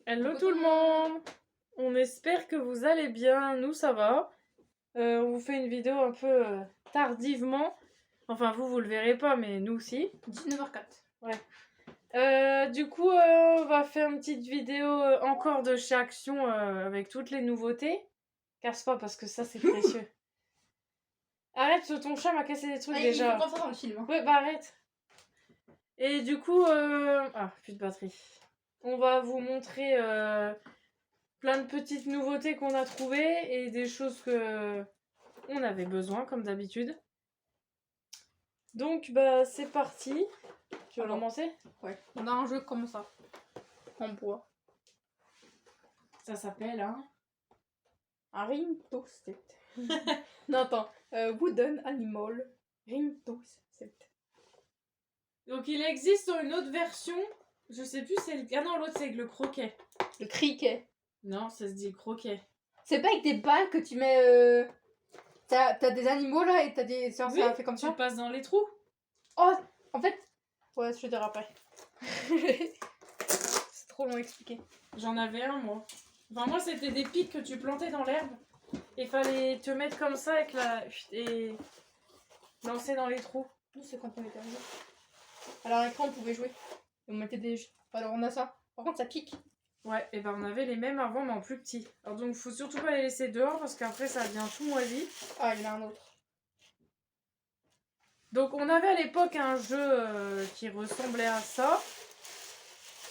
Hello tout le monde! On espère que vous allez bien, nous ça va. On vous fait une vidéo un peu tardivement. Enfin vous le verrez pas, mais nous aussi. 19h04. Ouais. Du coup, on va faire une petite vidéo encore de chez Action avec toutes les nouveautés. Casse pas parce que ça c'est précieux. Arrête, ton chat m'a cassé des trucs déjà. Il faut pas ça dans le film. Hein. Ouais, bah arrête. Et du coup, ah, plus de batterie. On va vous montrer plein de petites nouveautés qu'on a trouvées et des choses que on avait besoin, comme d'habitude. Donc, bah, c'est parti. Tu veux commencer? Ouais. On a un jeu comme ça. En bois. Ça s'appelle, Un ring toasted. Non, attends. Wooden animal. Ring toasted. Donc, il existe une autre version. Je sais plus, c'est le... Ah non, l'autre, c'est avec le croquet. Le criquet. Non, ça se dit croquet. C'est pas avec des balles que tu mets... T'as des animaux là et t'as des... Ça fait comme Tu ça. passes dans les trous. Oh, en fait... Ouais, je te dirai après. C'est trop long à expliquer. J'en avais un, moi. Enfin, moi, c'était des pics que tu plantais dans l'herbe. Et fallait te mettre comme ça avec la... et lancer dans les trous. Nous, c'est quand on était arrivé. Alors, à l'écran, on pouvait jouer. Et on mettait des... Alors, on a ça. Par contre, ça pique. Ouais, et ben on avait les mêmes avant, mais en plus petit. Alors donc, faut surtout pas les laisser dehors parce qu'après ça devient tout moisi. Ah, il y en a un autre. Donc, on avait à l'époque un jeu qui ressemblait à ça.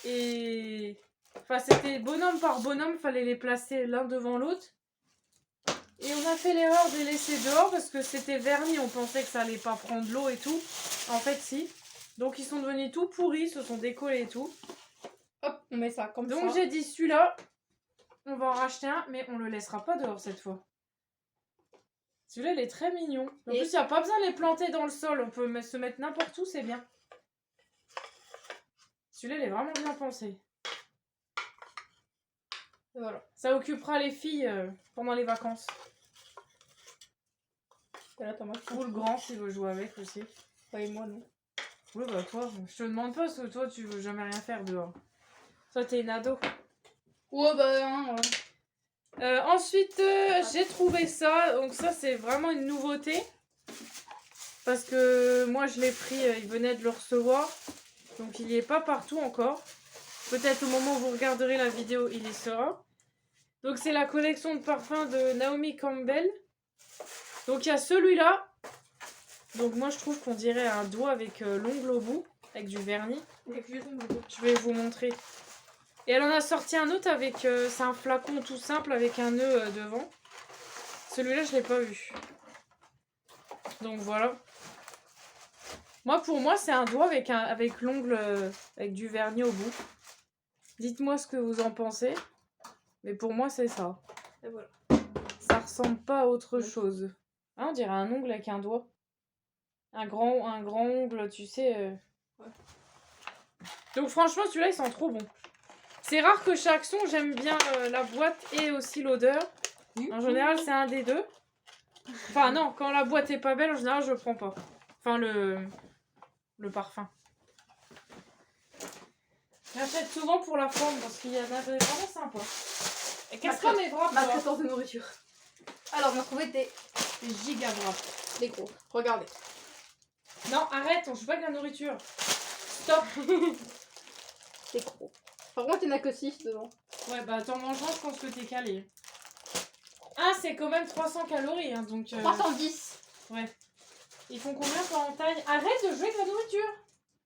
Et. Enfin, c'était bonhomme par bonhomme, fallait les placer l'un devant l'autre. Et on a fait l'erreur de les laisser dehors parce que c'était verni, on pensait que ça allait pas prendre l'eau et tout. En fait, si. Donc, ils sont devenus tout pourris, se sont décollés et tout. Hop, on met ça comme ça. Donc, j'ai dit celui-là, on va en racheter un, mais on le laissera pas dehors cette fois. Celui-là, il est très mignon. En plus, il n'y a pas besoin de les planter dans le sol. On peut se mettre n'importe où, c'est bien. Celui-là, il est vraiment bien pensé. Et voilà. Ça occupera les filles pendant les vacances. Et là, t'as ma Ou le grand, s'il veut jouer avec aussi. Ouais, et moi, non. Oui, bah toi, je te demande pas, parce que toi, tu veux jamais rien faire dehors. Toi, t'es une ado. Ouais, bah, hein, ouais. Ensuite, j'ai trouvé ça. Donc ça, c'est vraiment une nouveauté. Parce que moi, je l'ai pris, il venait de le recevoir. Donc, il n'y est pas partout encore. Peut-être au moment où vous regarderez la vidéo, il y sera. Donc, c'est la collection de parfums de Naomi Campbell. Donc, il y a celui-là. Donc, moi, je trouve qu'on dirait un doigt avec l'ongle au bout, avec du vernis. Je vais vous montrer. Et elle en a sorti un autre avec... c'est un flacon tout simple avec un nœud devant. Celui-là, je ne l'ai pas vu. Donc, voilà. Moi, pour moi, c'est un doigt avec l'ongle, avec du vernis au bout. Dites-moi ce que vous en pensez. Mais pour moi, c'est ça. Et voilà. Ça ressemble pas à autre chose. Ah, on dirait un ongle avec un doigt. Un grand ongle, tu sais. Ouais. Donc franchement, celui-là, il sent trop bon. C'est rare que chez Action, j'aime bien la boîte et aussi l'odeur. En général, c'est un des deux. Enfin non, quand la boîte est pas belle, en général, je le prends pas. Enfin, le parfum. J'achète souvent pour la forme parce qu'il y en a des vraiment sympas. Et qu'est-ce qu'on est bras Ma création de nourriture. Alors, on a trouvé des giga bras. des gros. Regardez. Non, arrête, on joue pas avec la nourriture. Stop. Des gros. Par contre, il n'y en a que 6 dedans. Ouais, bah t'en mangeras, je pense que t'es calé. Ah, c'est quand même 300 calories, hein, donc... 310. Ouais. Ils font combien en taille? Arrête de jouer avec la nourriture.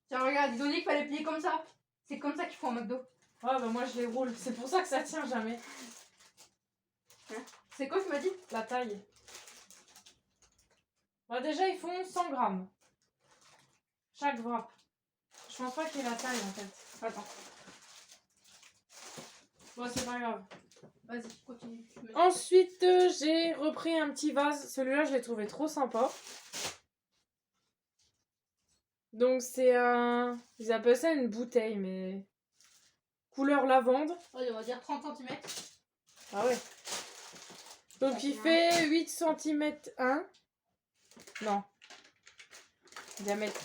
Tiens, regarde, ils ont dit qu'il fallait plier comme ça. C'est comme ça qu'ils font en McDo. Ouais, bah moi je les roule. C'est pour ça que ça tient jamais. Hein? C'est quoi, tu m'as dit? La taille. Bah déjà, ils font 100 grammes. Chaque wrap. Je pense pas qu'il y ait la taille, en fait. Attends. Bon, c'est pas grave. Vas-y, continue. Ensuite, j'ai repris un petit vase. Celui-là, je l'ai trouvé trop sympa. Donc, c'est un... Ils appellent ça une bouteille, mais... Couleur lavande. Allez, on va dire 30 cm. Ah ouais. Donc, il fait 8 cm 1. Non. Diamètre.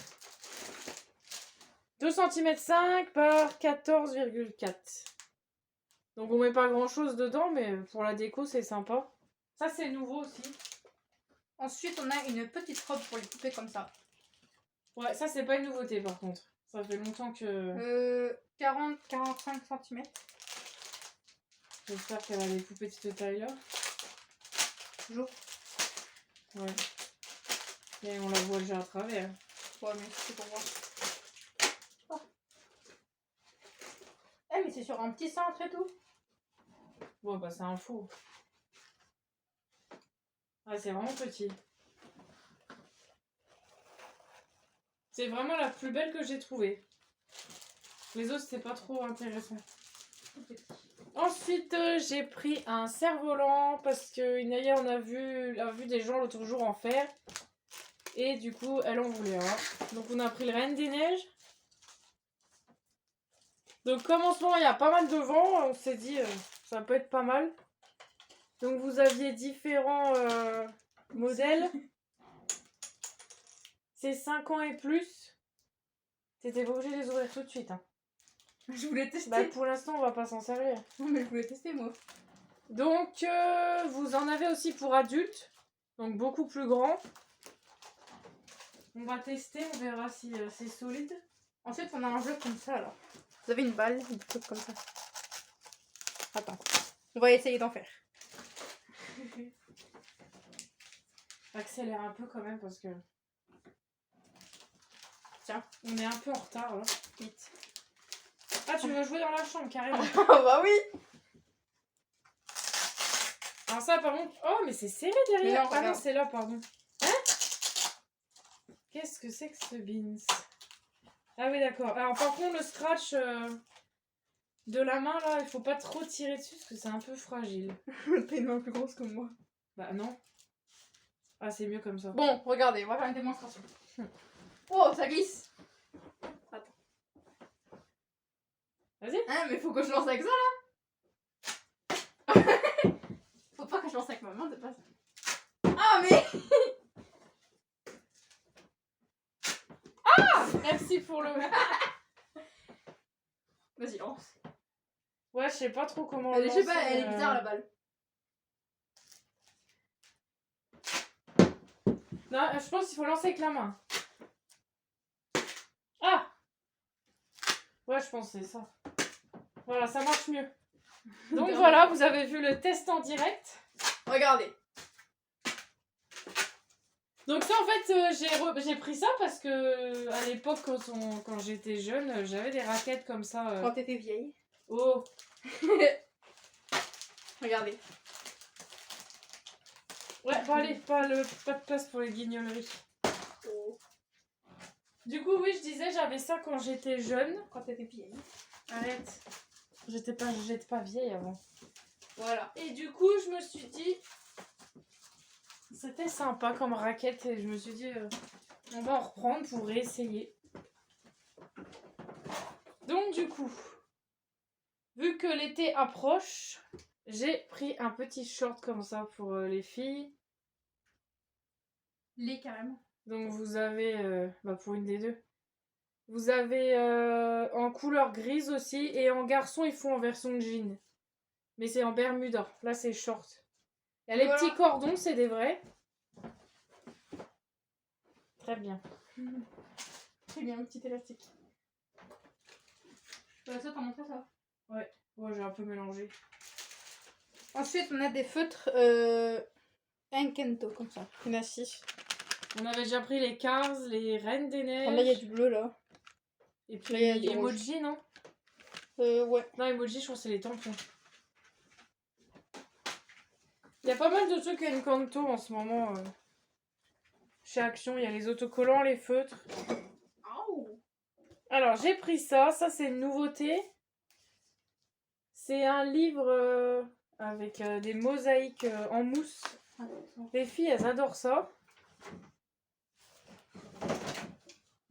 2 cm 5 par 14,4. Donc on met pas grand chose dedans, mais pour la déco c'est sympa. Ça c'est nouveau aussi. Ensuite, on a une petite robe pour les poupées comme ça. Ouais, ça c'est pas une nouveauté par contre. Ça fait longtemps que... 40-45 cm. J'espère qu'elle a des poupées de cette taille-là. Toujours. Ouais. Et on la voit déjà à travers. Ouais, mais c'est pour voir. Oh. Eh, mais c'est sur un petit cintre et tout. Bon, bah c'est un faux. Ah, c'est vraiment petit. C'est vraiment la plus belle que j'ai trouvée. Les autres, c'était pas trop intéressant. Ensuite, j'ai pris un cerf-volant parce que Inaya a vu des gens l'autre jour en faire. Et du coup, elle en voulait un. Donc, on a pris le Reine des Neiges. Donc, comme en ce moment, il y a pas mal de vent, on s'est dit, ça peut être pas mal. Donc, vous aviez différents modèles. C'est 5 ans et plus. T'étais pas obligé de les ouvrir tout de suite. Hein. Je voulais tester. Bah, pour l'instant, on va pas s'en servir. Non, mais je voulais tester, moi. Donc, vous en avez aussi pour adultes. Donc, beaucoup plus grand. On va tester, on verra si c'est solide. Ensuite, on a un jeu comme ça, alors. Vous avez une balle, des trucs comme ça. Attends. On va essayer d'en faire. Accélère un peu quand même parce que... Tiens. On est un peu en retard, là. Vite. Ah, tu veux jouer dans la chambre, carrément. Oh, bah oui. Alors ça, par contre... Oh, mais c'est serré derrière. Ah non, c'est là, pardon. Hein? Qu'est-ce que c'est que ce beans? Ah oui, d'accord. Alors, par contre, le scratch de la main, là, il faut pas trop tirer dessus parce que c'est un peu fragile. T'as une main plus grosse que moi. Bah non. Ah, c'est mieux comme ça. Bon, regardez, on va faire une démonstration. Oh, ça glisse. Attends. Vas-y. Hein, mais faut que je lance avec ça, là. Faut pas que je lance avec ma main, c'est pas ça. Ah, mais... Ah, merci pour le... Vas-y, lance. Ouais, je sais pas trop comment Je sais pas, lancer, elle est bizarre, la balle. Non, je pense qu'il faut lancer avec la main. Ah! Ouais, je pense que c'est ça. Voilà, ça marche mieux. Donc voilà, vous avez vu le test en direct. Regardez. Donc ça, en fait, j'ai pris ça parce que à l'époque, quand j'étais jeune, j'avais des raquettes comme ça. Quand t'étais vieille. Oh! Regardez. Ouais, bon allez, pas de place pour les guignoleries. Oh. Du coup, oui, je disais, j'avais ça quand j'étais jeune. Quand t'étais vieille. Arrête. J'étais pas vieille avant. Voilà. Et du coup, je me suis dit, c'était sympa comme raquette et je me suis dit, on va en reprendre pour réessayer. Donc du coup, vu que l'été approche, j'ai pris un petit short comme ça pour les filles. Les carrément. Donc vous avez, pour une des deux, vous avez en couleur grise aussi et en garçon ils font en version jean. Mais c'est en Bermuda, là c'est short. Il y a les petits cordons, c'est des vrais. Très bien. Très bien, un petit élastique. Ça, t'en montré ça? Ouais, j'ai un peu mélangé. Ensuite, on a des feutres Enkento, comme ça. Il y en a 6. On avait déjà pris les Cars, les Reines des Neiges. Là, il y a du bleu, là. Et puis là, il y a du Emoji, non? Ouais. Non, Emoji, je crois que c'est les tampons. Il y a pas mal de trucs Encanto en ce moment. Chez Action, il y a les autocollants, les feutres. Oh. Alors, j'ai pris ça. Ça, c'est une nouveauté. C'est un livre avec des mosaïques en mousse. Les filles, elles adorent ça.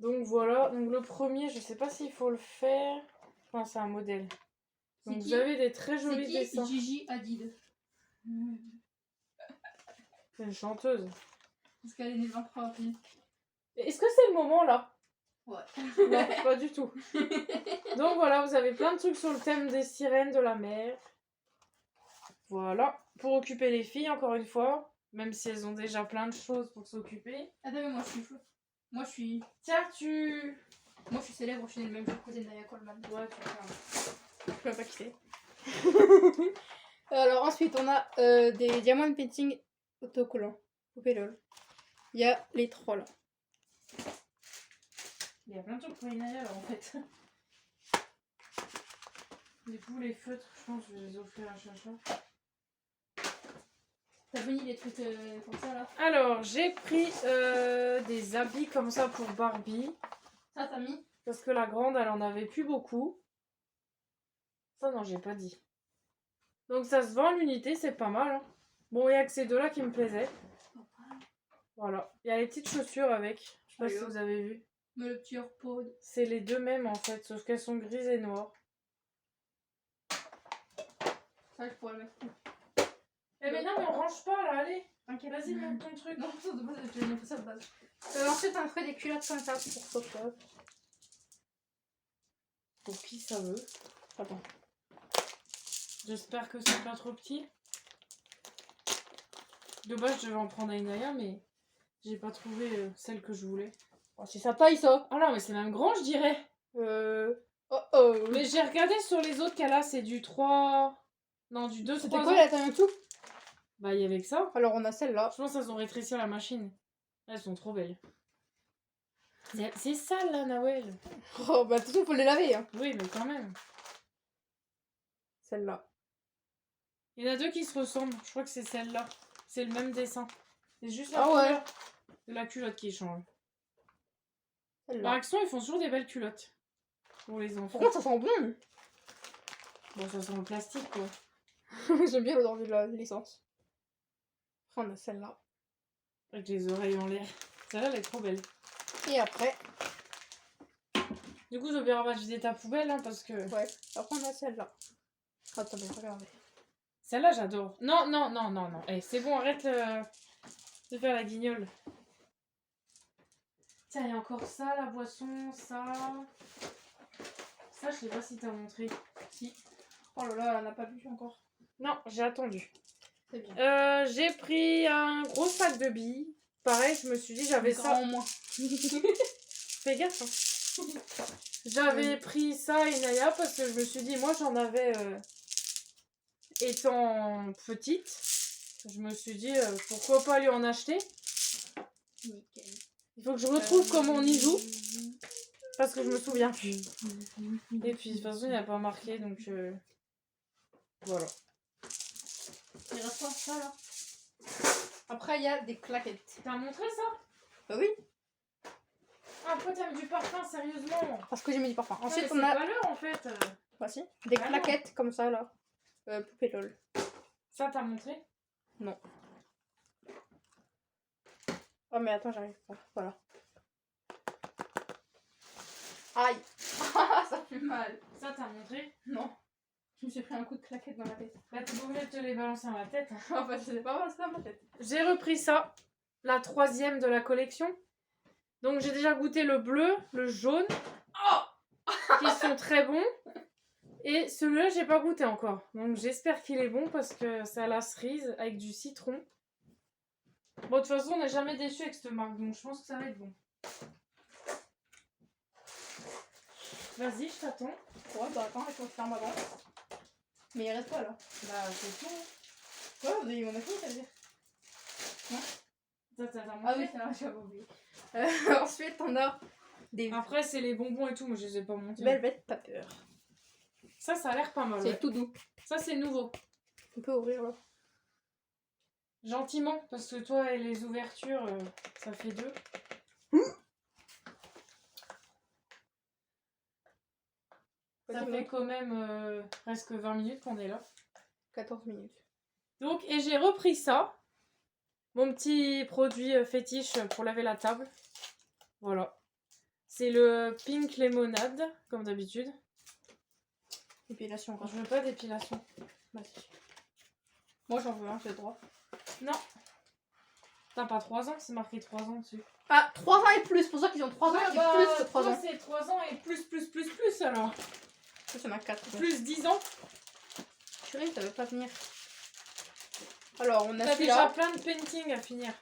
Donc voilà. Donc le premier, je sais pas s'il faut le faire. Enfin, c'est un modèle. Donc vous avez des très jolis dessins. Gigi Hadid. C'est une chanteuse. Parce qu'elle est née le 23 avril. Est-ce que c'est le moment là? Ouais. Non, pas du tout. Donc voilà, vous avez plein de trucs sur le thème des sirènes de la mer. Voilà. Pour occuper les filles, encore une fois. Même si elles ont déjà plein de choses pour s'occuper. Attends, mais moi je suis fou. Moi je suis. Tiens, tu... Moi je suis célèbre, je suis né le même jour que Zendaya Coleman. Ouais, tu vois. Je peux pas quitter. Alors ensuite on a des diamond painting autocollants. Poupée lol. Il y a les trolls. Il y a plein de trucs pour Inaya, là, en fait. Du coup, les feutres, je pense que je vais les offrir à Chacha. T'as fini les trucs comme ça là? Alors, j'ai pris des habits comme ça pour Barbie. Ça t'as mis? Parce que la grande, elle en avait plus beaucoup. Ça, non, j'ai pas dit. Donc, ça se vend à l'unité, c'est pas mal. Hein. Bon, il y a que ces deux-là qui me plaisaient. Voilà. Il y a les petites chaussures avec. Je sais pas si vous avez vu. Mais le petit AirPod. C'est les deux mêmes, en fait, sauf qu'elles sont grises et noires. Ça, je pourrais le mettre. Eh mais non, mais on range pas, là, allez. T'inquiète. Vas-y, monte ton truc. Non, ça de base, je vais montrer ça de base. Ensuite, on fait des culottes comme ça pour Photoshop. Pour qui ça veut? Attends. J'espère que c'est pas trop petit. De base, je devais en prendre à Inaya, mais j'ai pas trouvé celle que je voulais. Oh, c'est sa taille ça. Ah non, mais c'est même grand, je dirais. Oh oh. Mais j'ai regardé sur les autres qu'elle a, c'est du 3... Non, du 2, C'était 3 quoi ans. la taille en dessous? Bah, il y avait que ça. Alors, on a celle-là. Je pense qu'elles ont rétréci la machine. Elles sont trop belles. C'est sale, là, Nawel. Oh, bah, de toute façon, faut les laver. Hein. Oui, mais quand même. Celle-là. Il y en a deux qui se ressemblent. Je crois que c'est celle-là. C'est le même dessin. C'est juste la Ah ouais. couleur de la culotte qui change. Par Celle-là. Action, ils font toujours des belles culottes. Pour les enfants. Pourquoi ça sent bon? Bon, ça sent le plastique, quoi. J'aime bien l'odeur de la licence. Après, on a celle-là. Avec les oreilles en l'air. Celle-là, elle est trop belle. Et après, Du coup, Zobira va vider ta poubelle, hein, parce que... ouais. Après, on a celle-là. Attendez, regardez. Celle-là, j'adore. Non, non, non, non, non. Eh, c'est bon, arrête de faire la guignole. Tiens, il y a encore ça, la boisson, ça... Ça, je sais pas si t'as montré. Si. Oh là là, elle n'a pas bu encore. Non, j'ai attendu. C'est bien. J'ai pris un gros sac de billes. Pareil, je me suis dit, j'avais ça... en moins. Fais gaffe, hein. J'avais pris ça à Inaya parce que je me suis dit, moi j'en avais étant petite. Je me suis dit, pourquoi pas lui en acheter. Nickel. Il faut que je retrouve comment on y joue. Parce que je me souviens plus. Et puis de toute façon, il n'y a pas marqué, donc voilà. Il reste quoi ça là? Après, il y a des claquettes. T'as montré ça? Bah oui, Ah, pourquoi t'as mis du parfum, sérieusement? parce que j'ai mis du parfum. Ensuite, c'est on a pas l'heure en fait. voici des Ah non. claquettes comme ça là. Poupée lol. Ça, t'as montré? Non. Oh, mais attends, j'arrive pas. Voilà. Aïe. Ça fait mal. Ça, t'as montré? Non. Je me suis pris un coup de claquette dans la tête. Bah, t'es pas obligé de te les balancer dans la tête. Hein. Enfin, je sais pas, c'est dans ma tête. J'ai repris ça, la 3e de la collection. Donc j'ai déjà goûté le bleu, le jaune, qui sont très bons. Et celui-là, j'ai pas goûté encore. Donc j'espère qu'il est bon parce que c'est à la cerise avec du citron. Bon, de toute façon, on n'est jamais déçu avec cette marque, donc je pense que ça va être bon. Vas-y, je t'attends. Ouais, bah attends, il faut faire ma vente. Mais il reste quoi là? Bah, c'est tout. Ouais, vous avez mon info, ça veut dire. Ça, t'as Ah montré. oui, ça, j'avais oublié. Ensuite, on a des Après, c'est les bonbons et tout, mais je les ai pas montés. Velvet Paper. Ça a l'air pas mal. C'est Ouais. tout doux. Ça, c'est nouveau. On peut ouvrir là. Gentiment, parce que toi et les ouvertures, ça fait 2. Ça fait quand même presque 20 minutes qu'on est là. 14 minutes. Donc, et j'ai repris ça. Mon petit produit fétiche pour laver la table. Voilà. C'est le Pink Lemonade, comme d'habitude. Épilation, quoi. Je veux pas d'épilation. Bah, si. Moi, j'en veux un, j'ai le droit. Non. T'as pas 3 ans, c'est marqué 3 ans dessus. Ah, 3 ans et plus, pour ça qu'ils ont 3 ans et plus que 3 ans. C'est 3 ans et plus alors. Ça, c'est ma 4. Plus 10 ans. Chérie, ça veut pas venir. Alors, on a T'as déjà celui-là. plein de paintings à finir.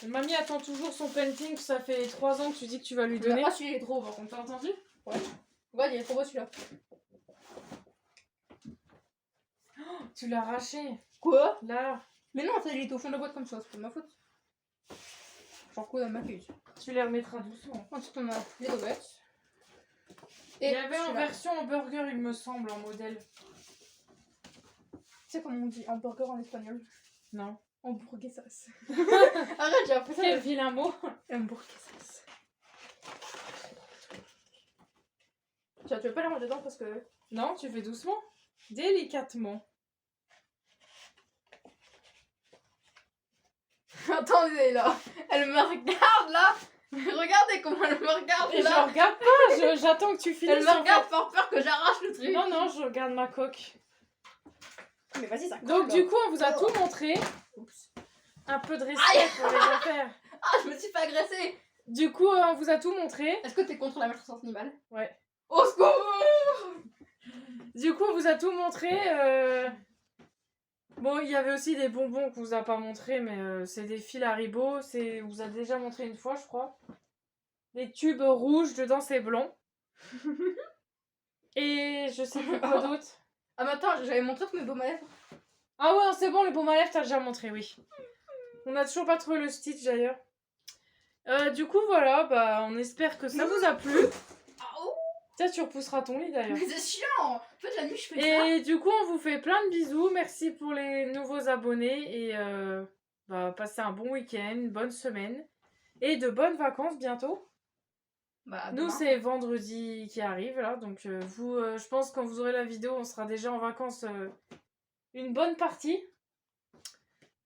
Mamie attend toujours son painting, ça fait 3 ans que tu dis que tu vas lui donner. Ah, celui-là, il est trop beau, par contre, t'as entendu? Ouais. Regarde, il est trop beau celui-là. Oh, tu l'as arraché. Quoi? Là. Mais non, ça, il était au fond de la boîte comme ça, c'est pas de ma faute. Genre quoi, dans ma cuisse. Tu les remettras doucement. Ensuite, on a les donuts. Il y avait en version hamburger, il me semble, en modèle. Tu sais comment on dit hamburger en espagnol? Non. Hamburguesas. Arrête, j'ai appris ça. Quel vilain mot. Hamburguesas. Tu veux pas les ranger dedans parce que... Non, tu fais doucement. Délicatement. Attendez là, elle me regarde là. Regardez comment elle me regarde Et là. je regarde pas, j'attends que tu finisses. Elle me regarde par peur que j'arrache le truc. Non, non, je regarde ma coque. Mais vas-y, ça colle. Donc là. du coup, on vous a tout montré. Oups. Un peu de respect pour les affaires. Ah, je me suis fait agresser. Du coup, on vous a tout montré. Est-ce que t'es contre la maltraitance animale? Ouais. Au secours. Du coup, on vous a tout montré. Bon, il y avait aussi des bonbons qu'on vous a pas montré, mais c'est des fils Haribo. On vous a déjà montré une fois, je crois. Des tubes rouges, dedans c'est blanc. Et je sais plus quoi d'autre. Ah mais attends, j'avais montré tous mes baumes à lèvres. Ah ouais, c'est bon, les baumes à lèvres, t'as déjà montré, oui. On a toujours pas trouvé le Stitch d'ailleurs. Du coup, voilà, bah on espère que ça vous a plu. Ah oh. Tiens, tu repousseras ton lit d'ailleurs. Mais c'est chiant. En fait, la nuit, je fais ça. Et du coup, on vous fait plein de bisous. Merci pour les nouveaux abonnés. Et bah, passez un bon week-end, une bonne semaine. Et de bonnes vacances bientôt. Bah, Nous, demain. c'est vendredi qui arrive là. Donc, vous, je pense, quand vous aurez la vidéo, on sera déjà en vacances une bonne partie.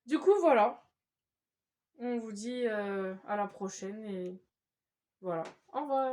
Du coup, voilà. On vous dit à la prochaine. Et voilà. Au revoir.